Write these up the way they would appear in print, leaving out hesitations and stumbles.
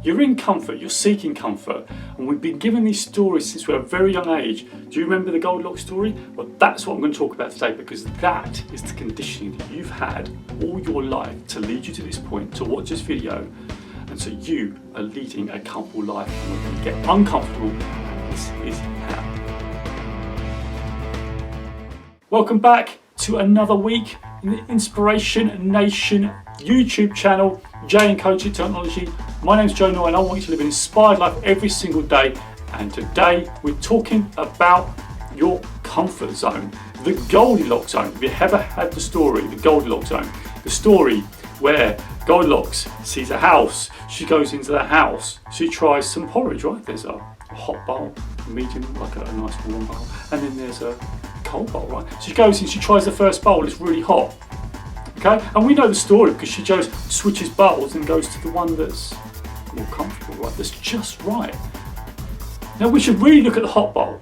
You're in comfort, you're seeking comfort, and we've been given these stories since we're a very young age. Do you remember the Goldilocks story? Well, that's what I'm going to talk about today, because that is the conditioning that you've had all your life to lead you to this point, to watch this video, and so you are leading a comfortable life, and we're going to get uncomfortable, and this is how. Welcome back to another week in the InspirationNation YouTube channel, Jay and Coach Technology. My name's Joe Noya and I want you to live an inspired life every single day. And today we're talking about your comfort zone, the Goldilocks zone. Have you ever had the story, the Goldilocks zone? The story where Goldilocks sees a house, she goes into the house, she tries some porridge, right? There's a hot bowl, a medium, like a nice warm bowl, and then there's a cold bowl, right? She goes in, she tries the first bowl, it's really hot. Okay, and we know the story because she just switches bowls and goes to the one that's more comfortable, right? That's just right. Now we should really look at the hot bowl.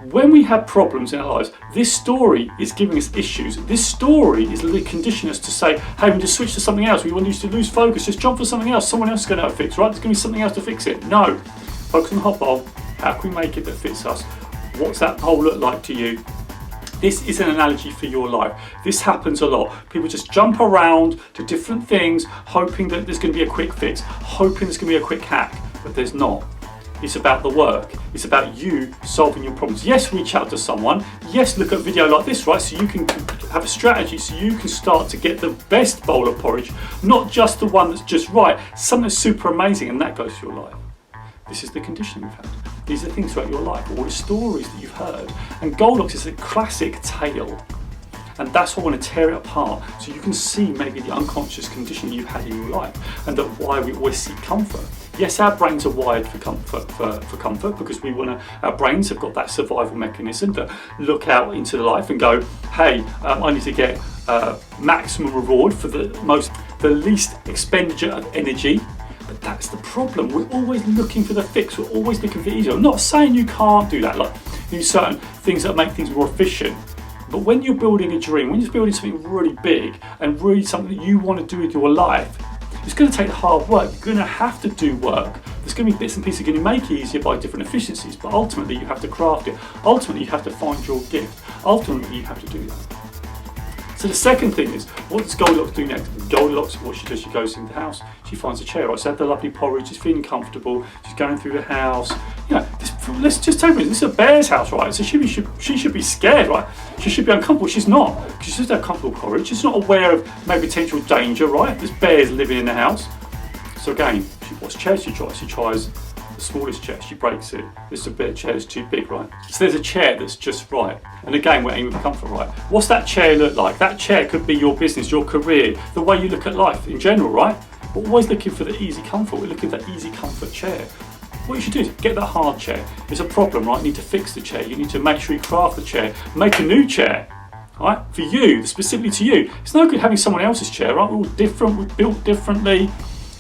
When we have problems in our lives, this story is giving us issues. This story is literally conditioning us to say, hey, we need to switch to something else. We want you to lose focus. Just jump for something else. Someone else is going to have a fix, right? There's going to be something else to fix it. No. Focus on the hot bowl. How can we make it that fits us? What's that bowl look like to you? This is an analogy for your life. This happens a lot. People just jump around to different things, hoping that there's going to be a quick fix, hoping there's going to be a quick hack, but there's not. It's about the work. It's about you solving your problems. Yes, reach out to someone. Yes, look at a video like this, right? So you can have a strategy, so you can start to get the best bowl of porridge, not just the one that's just right, something that's super amazing, and that goes to your life. This is the conditioning we've had. These are things throughout your life, all the stories that you've heard. And Goldilocks is a classic tale. And that's why I want to tear it apart so you can see maybe the unconscious conditioning you've had in your life and that why we always seek comfort. Yes, our brains are wired for comfort because our brains have got that survival mechanism to look out into life and go, hey, I need to get maximum reward for the least expenditure of energy. But that's the problem. We're always looking for the fix. We're always looking for easier. I'm not saying you can't do that, like do certain things that make things more efficient. But when you're building a dream, when you're building something really big and really something that you want to do with your life, it's going to take hard work. You're going to have to do work. There's going to be bits and pieces going to make it easier by different efficiencies. But ultimately, you have to craft it. Ultimately, you have to find your gift. Ultimately, you have to do that. So the second thing is, what does Goldilocks do next? Goldilocks, what she does, she goes into the house, she finds a chair, right? So had the lovely porridge, she's feeling comfortable, she's going through the house. You know, let's just take a minute, this is a bear's house, right? So she should be scared, right? She should be uncomfortable, she's not. She's just had comfortable porridge, she's not aware of maybe potential danger, right? There's bears living in the house. So again, what chair she tries? She tries the smallest chair, she breaks it. This is a bit chair that's too big, right? So there's a chair that's just right. And again, we're aiming for comfort, right? What's that chair look like? That chair could be your business, your career, the way you look at life in general, right? We're always looking for the easy comfort. We're looking for that easy comfort chair. What you should do is get that hard chair. There's a problem, right? You need to fix the chair. You need to make sure you craft the chair, make a new chair, right? For you, specifically to you. It's no good having someone else's chair, right? We're all different, we're built differently.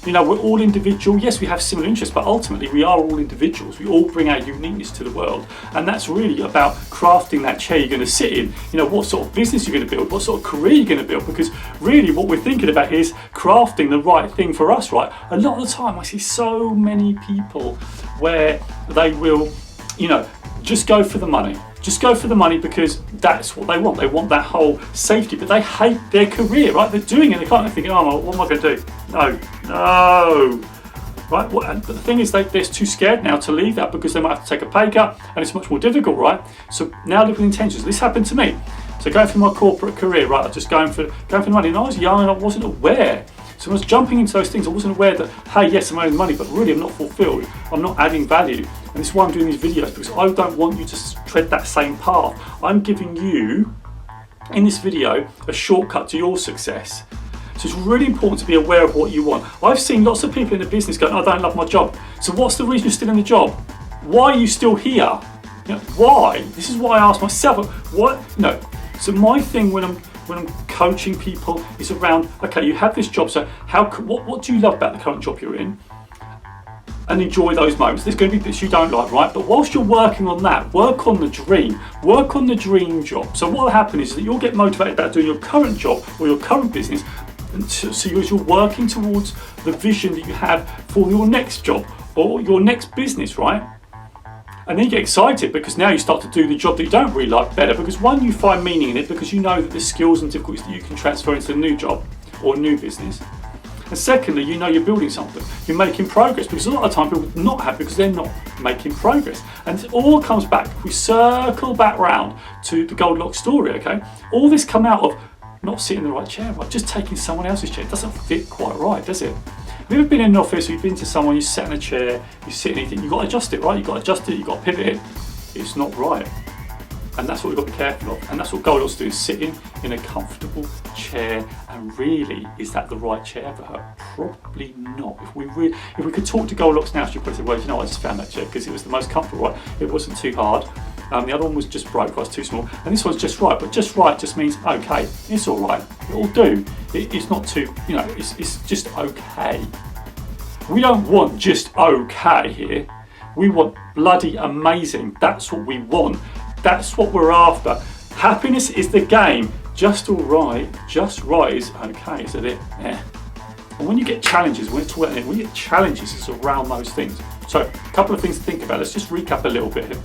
You know, we're all individual. Yes, we have similar interests, but ultimately we are all individuals. We all bring our uniqueness to the world. And that's really about crafting that chair you're going to sit in. You know, what sort of business you're going to build, what sort of career you're going to build, because really what we're thinking about here is crafting the right thing for us, right? A lot of the time I see so many people where they will, you know, just go for the money. Just go for the money because that's what they want. They want that whole safety, but they hate their career, right? They're doing it, they can't, they're thinking, oh, what am I going to do? No. Right? But the thing is, they're too scared now to leave that because they might have to take a pay cut and it's much more difficult, right? So now look at the intentions. This happened to me. So going for my corporate career, right? Just going for the money. And I was young and I wasn't aware. So when I was jumping into those things, I wasn't aware that, hey, yes, I'm earning money, but really I'm not fulfilled. I'm not adding value. And this is why I'm doing these videos, because I don't want you to tread that same path. I'm giving you, in this video, a shortcut to your success. So it's really important to be aware of what you want. I've seen lots of people in the business going, I don't love my job. So what's the reason you're still in the job? Why are you still here? You know, why? This is why I ask myself, what? No. So my thing when I'm coaching people is around, okay, you have this job, so what do you love about the current job you're in? And enjoy those moments. There's going to be bits you don't like, right? But whilst you're working on that, work on the dream. Work on the dream job. So what will happen is that you'll get motivated about doing your current job or your current business And so you're working towards the vision that you have for your next job or your next business, right? And then you get excited because now you start to do the job that you don't really like better, because one, you find meaning in it because you know that there's skills and difficulties that you can transfer into a new job or new business. And secondly, you know you're building something, you're making progress, because a lot of the time people are not happy because they're not making progress. And it all comes back, if we circle back round to the Goldilocks story, okay? All this come out of not sitting in the right chair, right? Just taking someone else's chair. It doesn't fit quite right, does it? Have you ever been in an office, or you've been to someone, you sat in a chair, you sit and you think, you've got to adjust it, right? You've got to adjust it, you've got to pivot it. It's not right. And that's what we've got to be careful of. And that's what Goldilocks do, is sitting in a comfortable chair. And really, is that the right chair for her? Probably not. If we could talk to Goldilocks now, she'd probably say, well, you know, I just found that chair because it was the most comfortable, right? It wasn't too hard. The other one was just broke, it was too small. And this one's just right, but just right just means okay. It's all right. It'll do. It's not too, you know, it's just okay. We don't want just okay here. We want bloody amazing. That's what we want. That's what we're after. Happiness is the game. Just all right, just right is okay, is it? Yeah. And when you get challenges, when you get challenges, it's around those things. So a couple of things to think about. Let's just recap a little bit here.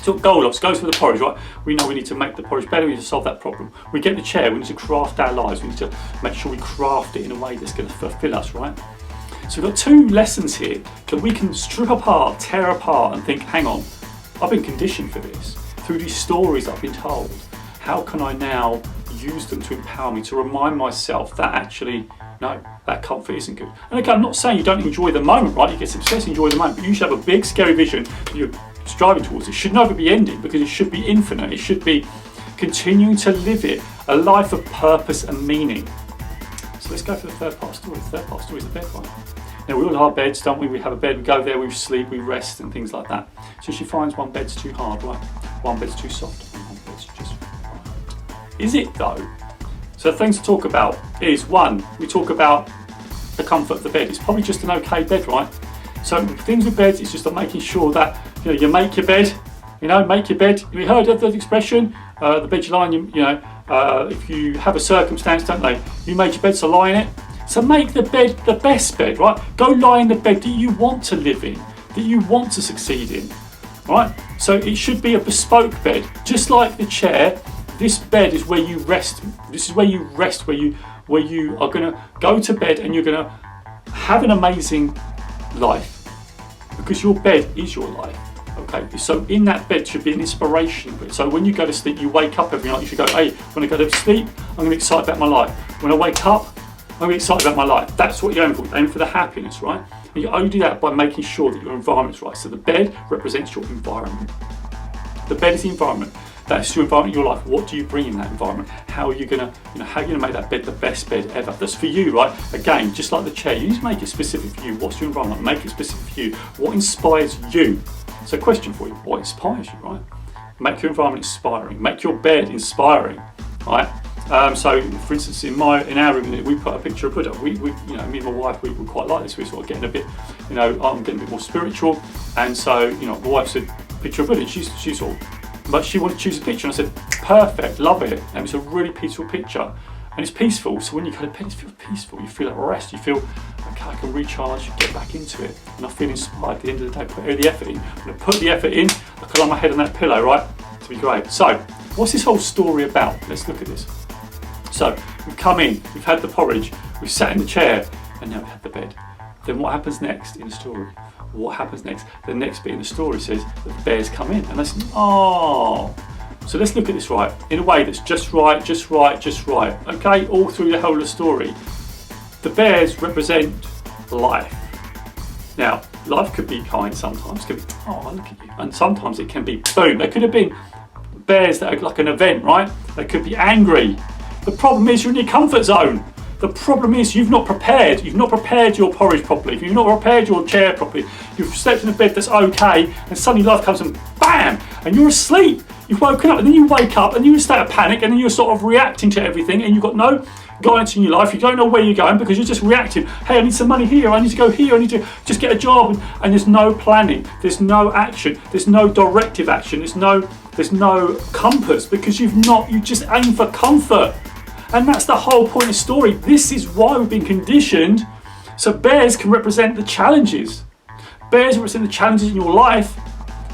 So Goldilocks goes for the porridge, right? We know we need to make the porridge better, we need to solve that problem. We get the chair, we need to craft our lives, we need to make sure we craft it in a way that's going to fulfill us, right? So we've got two lessons here that we can strip apart, tear apart and think, hang on, I've been conditioned for this. Through these stories I've been told, how can I now use them to empower me, to remind myself that actually, no, that comfort isn't good. And again, I'm not saying you don't enjoy the moment, right? You get success, enjoy the moment, but you should have a big, scary vision that you're striving towards. It should never be ending, because it should be infinite. It should be continuing to live it, a life of purpose and meaning. So let's go for the third part of the story. The third part of the story is the bed one. Now, we all have beds, don't we? We have a bed, we go there, we sleep, we rest and things like that. So she finds one bed's too hard, right? One bed's too soft, and one bed's just right. Is it though? So things to talk about is, one, we talk about the comfort of the bed. It's probably just an okay bed, right? So things with beds, it's just like making sure that, you know, you make your bed, make your bed. We heard of the expression, the bed you lie in, if you have a circumstance, don't they? You made your bed, so lie in it. So make the bed the best bed, right? Go lie in the bed that you want to live in, that you want to succeed in, right? So it should be a bespoke bed, just like the chair. This bed is where you rest. This is where you rest, where you are going to go to bed and you're going to have an amazing life, because your bed is your life. Okay, so in that bed should be an inspiration. So when you go to sleep, you wake up every night, you should go, hey, when I go to sleep, I'm going to be excited about my life. When I wake up, I'm going to be excited about my life. That's what you're aiming for. Aim for the happiness, right? And you only do that by making sure that your environment's right. So the bed represents your environment. The bed is the environment. That's your environment, your life. What do you bring in that environment? How are you gonna, how are you gonna make that bed the best bed ever? That's for you, right? Again, just like the chair, you need to make it specific for you. What's your environment? Make it specific for you. What inspires you? So question for you, what inspires you, right? Make your environment inspiring. Make your bed inspiring, right? So, for instance, in our room, we put a picture of Buddha. We me and my wife, we quite like this. We're sort of getting a bit, I'm getting a bit more spiritual, and so, my wife said, picture of Buddha. She sort of, but she wanted to choose a picture, and I said, perfect, love it. And it's a really peaceful picture, and it's peaceful. So when you go to bed, it feels peaceful. You feel at rest. You feel, okay, I can recharge, get back into it, and I feel inspired. At the end of the day, put the effort in. When I put the effort in, I can lie my head on that pillow, right? To be great. So, what's this whole story about? Let's look at this. So we've come in, we've had the porridge, we've sat in the chair, and now we've had the bed. Then what happens next in the story? What happens next? The next bit in the story says that the bears come in, and they say, oh. So let's look at this right, in a way that's just right, just right, just right. Okay, all through the whole of the story. The bears represent life. Now, life could be kind sometimes, could be, oh, look at you. And sometimes it can be boom. They could have been bears that are like an event, right? They could be angry. The problem is you're in your comfort zone. The problem is you've not prepared. You've not prepared your porridge properly. You've not prepared your chair properly. You've slept in a bed that's okay, and suddenly life comes and bam, and you're asleep. You've woken up, and then you wake up, and you're in a state of panic, and then you're sort of reacting to everything, and you've got no guidance in your life. You don't know where you're going because you're just reacting. Hey, I need some money here. I need to go here. I need to just get a job, and there's no planning. There's no action. There's no directive action. There's no compass because you just aim for comfort. And that's the whole point of the story. This is why we've been conditioned. So bears can represent the challenges. Bears represent the challenges in your life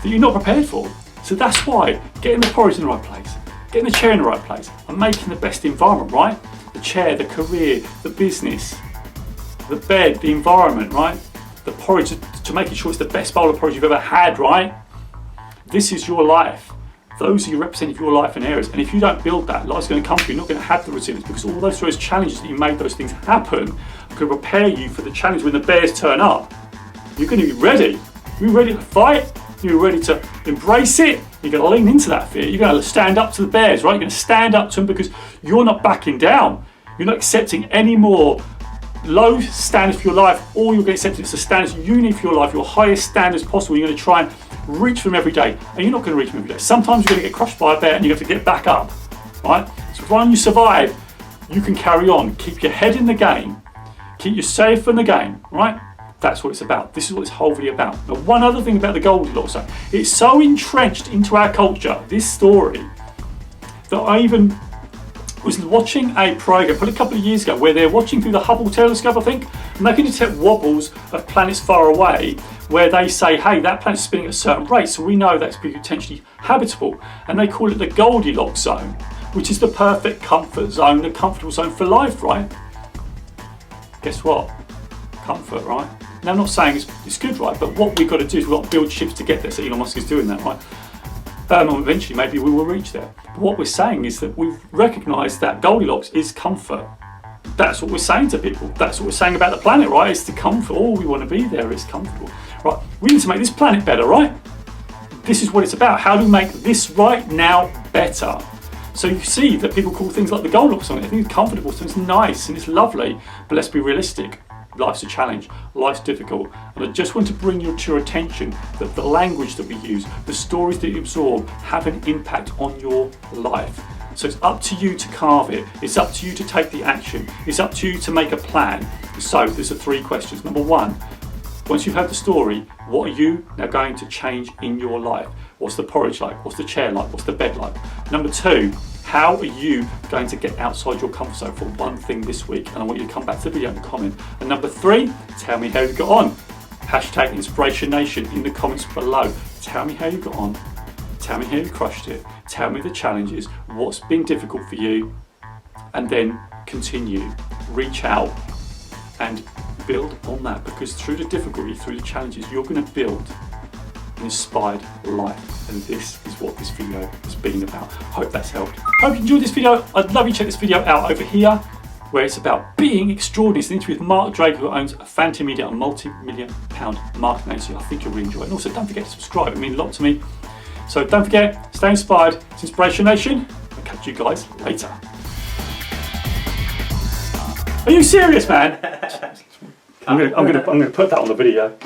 that you're not prepared for. So that's why getting the porridge in the right place, getting the chair in the right place, and making the best environment, right? The chair, the career, the business, the bed, the environment, right? The porridge, to making sure it's the best bowl of porridge you've ever had, right? This is your life. Those are your representative of your life and areas. And if you don't build that, life's going to come to you. You're not going to have the resilience, because all those challenges that you made those things happen are going to prepare you for the challenge when the bears turn up. You're going to be ready. You're ready to fight. You're ready to embrace it. You're going to lean into that fear. You're going to stand up to the bears, right? You're going to stand up to them because you're not backing down. You're not accepting any more low standards for your life. All you're going to accept is the standards you need for your life, your highest standards possible. You're going to try and reach for them every day, and you're not going to reach them every day. Sometimes you're going to get crushed by a bear and you have to get back up, right? So when you survive, you can carry on. Keep your head in the game. Keep you safe in the game, right? That's what it's about. This is what it's wholly about. Now, one other thing about the Goldilocks zone, it's so entrenched into our culture, this story, that I even was watching a program probably a couple of years ago where they're watching through the Hubble telescope, I think, and they can detect wobbles of planets far away where they say, hey, that planet's spinning at a certain rate, so we know that's potentially habitable. And they call it the Goldilocks zone, which is the perfect comfort zone, the comfortable zone for life, right? Guess what? Comfort, right? Now, I'm not saying it's good, right? But what we've got to do is we've got to build ships to get there. So Elon Musk is doing that, right? And eventually, maybe we will reach there. But what we're saying is that we've recognised that Goldilocks is comfort. That's what we're saying to people. That's what we're saying about the planet, right? It's the comfort. All we want to be there is comfortable, right? We need to make this planet better, right? This is what it's about. How do we make this right now better? So you see that people call things like the Goldilocks zone. I think it's comfortable, so it's nice and it's lovely. But let's be realistic. Life's a challenge, life's difficult, and I just want to bring you to your attention that the language that we use, the stories that you absorb, have an impact on your life. So it's up to you to carve it, it's up to you to take the action, it's up to you to make a plan. So there's the 3 questions. Number 1, once you've heard the story, what are you now going to change in your life? What's the porridge like? What's the chair like? What's the bed like? Number 2, how are you going to get outside your comfort zone for one thing this week? And I want you to come back to the video and comment. And number 3, tell me how you got on. Hashtag InspirationNation in the comments below. Tell me how you got on. Tell me how you crushed it. Tell me the challenges, what's been difficult for you, and then continue. Reach out and build on that, because through the difficulty, through the challenges, you're going to build an inspired life, and this is what this video has been about. Hope that's helped. Hope you enjoyed this video. I'd love you to check this video out over here, where it's about being extraordinary. It's an interview with Mark Drake, who owns Phantom Media, a multi-million pound marketing agency. I think you'll really enjoy it. And also, don't forget to subscribe. It means a lot to me. So don't forget, stay inspired. It's Inspiration Nation. I'll catch you guys later. Are you serious, man? I'm gonna put that on the video.